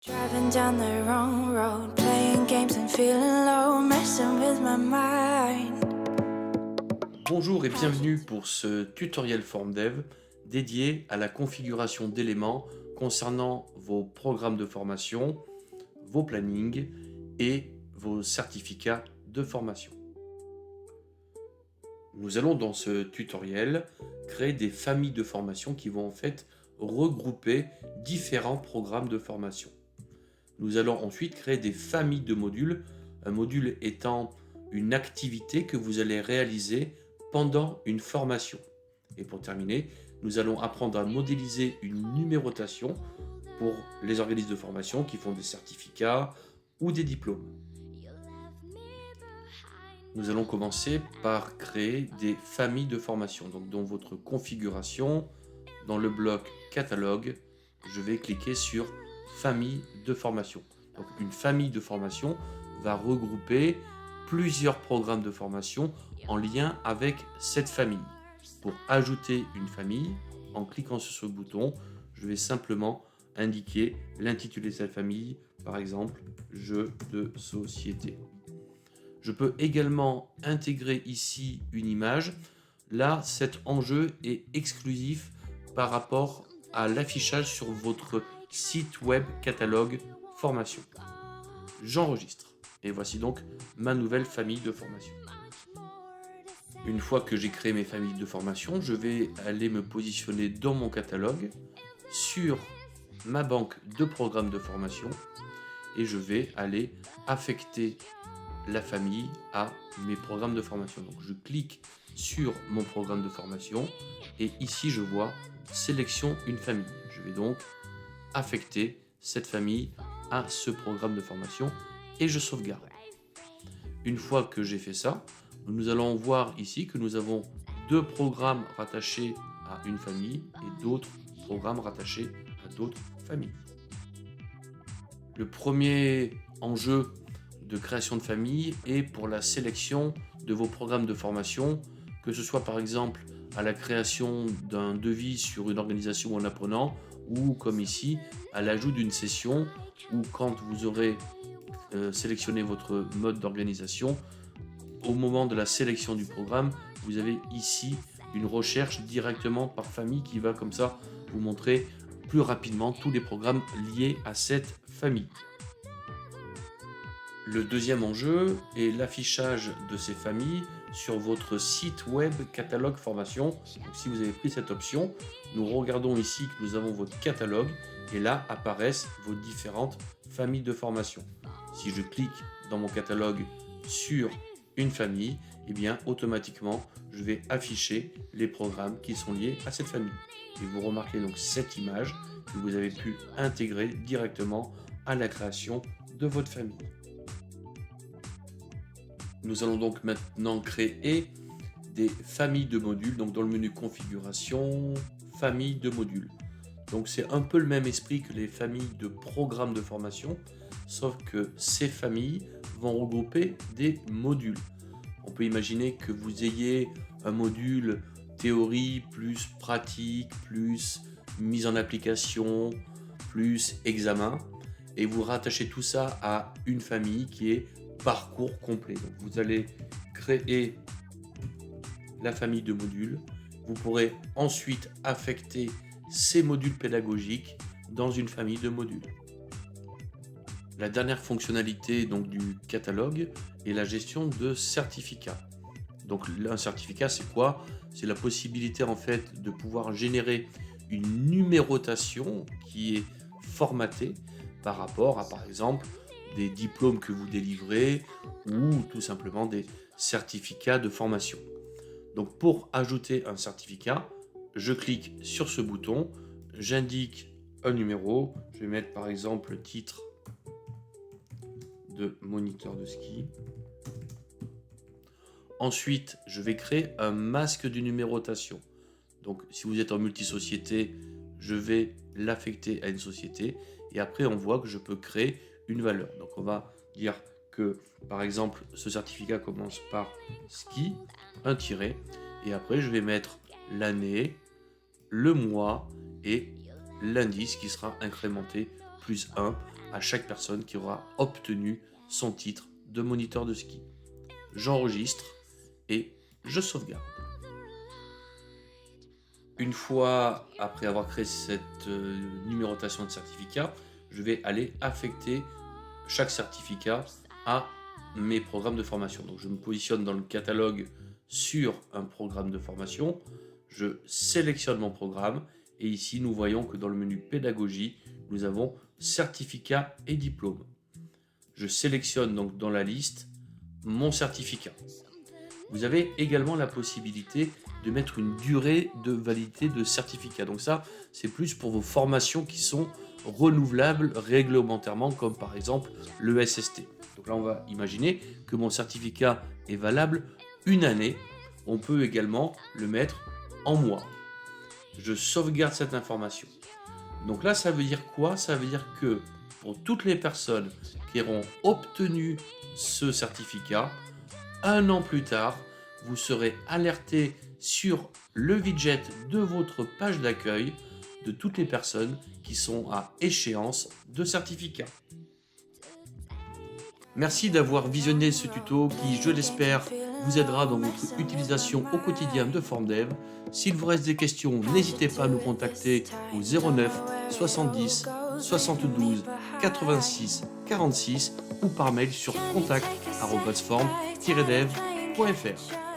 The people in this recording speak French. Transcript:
Driving down the wrong road, playing games and feeling low, messing with my mind. Bonjour et bienvenue pour ce tutoriel FormDev dédié à la configuration d'éléments concernant vos programmes de formation, vos plannings et vos certificats de formation. Nous allons dans ce tutoriel créer des familles de formation qui vont en fait regrouper différents programmes de formation. Nous allons ensuite créer des familles de modules, un module étant une activité que vous allez réaliser pendant une formation. Et pour terminer, nous allons apprendre à modéliser une numérotation pour les organismes de formation qui font des certificats ou des diplômes. Nous allons commencer par créer des familles de formation. Donc dans votre configuration, dans le bloc catalogue, je vais cliquer sur famille de formation. Donc une famille de formation va regrouper plusieurs programmes de formation en lien avec cette famille. Pour ajouter une famille, en cliquant sur ce bouton, je vais simplement indiquer l'intitulé de cette famille, par exemple jeux de société. Je peux également intégrer ici une image. Là, cet enjeu est exclusif par rapport à l'affichage sur votre site web catalogue formation. J'enregistre et voici donc ma nouvelle famille de formation. Une fois que j'ai créé mes familles de formation, je vais aller me positionner dans mon catalogue sur ma banque de programmes de formation et je vais aller affecter la famille à mes programmes de formation. Donc je clique sur mon programme de formation et ici je vois sélection une famille. Je vais donc affecter cette famille à ce programme de formation et je sauvegarde. Une fois que j'ai fait ça, nous allons voir ici que nous avons deux programmes rattachés à une famille et d'autres programmes rattachés à d'autres familles. Le premier enjeu de création de famille est pour la sélection de vos programmes de formation, que ce soit par exemple à la création d'un devis sur une organisation ou un apprenant, ou comme ici, à l'ajout d'une session, ou quand vous aurez sélectionné votre mode d'organisation, au moment de la sélection du programme, vous avez ici une recherche directement par famille qui va comme ça vous montrer plus rapidement tous les programmes liés à cette famille. Le deuxième enjeu est l'affichage de ces familles sur votre site web catalogue formation. Donc, si vous avez pris cette option, nous regardons ici que nous avons votre catalogue et là apparaissent vos différentes familles de formation. Si je clique dans mon catalogue sur une famille, et bien automatiquement je vais afficher les programmes qui sont liés à cette famille. Et vous remarquez donc cette image que vous avez pu intégrer directement à la création de votre famille. Nous allons donc maintenant créer des familles de modules. Donc dans le menu configuration, famille de modules. Donc c'est un peu le même esprit que les familles de programmes de formation, sauf que ces familles vont regrouper des modules. On peut imaginer que vous ayez un module théorie plus pratique, plus mise en application, plus examen, et vous rattachez tout ça à une famille qui est parcours complet. Donc vous allez créer la famille de modules. Vous pourrez ensuite affecter ces modules pédagogiques dans une famille de modules. La dernière fonctionnalité donc, du catalogue est la gestion de certificats. Donc un certificat, c'est quoi? C'est la possibilité en fait de pouvoir générer une numérotation qui est formatée par rapport à par exemple des diplômes que vous délivrez ou tout simplement des certificats de formation. Donc pour ajouter un certificat, je clique sur ce bouton, j'indique un numéro, je vais mettre par exemple le titre de moniteur de ski. Ensuite, je vais créer un masque de numérotation. Donc si vous êtes en multisociété, je vais l'affecter à une société et après on voit que je peux créer une valeur. Donc on va dire que par exemple ce certificat commence par ski, un tiret, et après je vais mettre l'année, le mois et l'indice qui sera incrémenté plus 1 à chaque personne qui aura obtenu son titre de moniteur de ski. J'enregistre et je sauvegarde. Une fois après avoir créé cette numérotation de certificats, je vais aller affecter chaque certificat à mes programmes de formation. Donc je me positionne dans le catalogue sur un programme de formation, je sélectionne mon programme et ici nous voyons que dans le menu pédagogie, nous avons certificat et diplôme. Je sélectionne donc dans la liste mon certificat. Vous avez également la possibilité de mettre une durée de validité de certificat. Donc ça, c'est plus pour vos formations qui sont renouvelables réglementairement, comme par exemple le SST. Donc là, on va imaginer que mon certificat est valable une année. On peut également le mettre en mois. Je sauvegarde cette information. Donc là, ça veut dire quoi? Ça veut dire que pour toutes les personnes qui auront obtenu ce certificat, un an plus tard, vous serez alerté sur le widget de votre page d'accueil de toutes les personnes qui sont à échéance de certificat. Merci d'avoir visionné ce tuto qui, je l'espère, vous aidera dans votre utilisation au quotidien de FormDev. S'il vous reste des questions, n'hésitez pas à nous contacter au 09 70 72 86 46 ou par mail sur contact@form-dev.fr.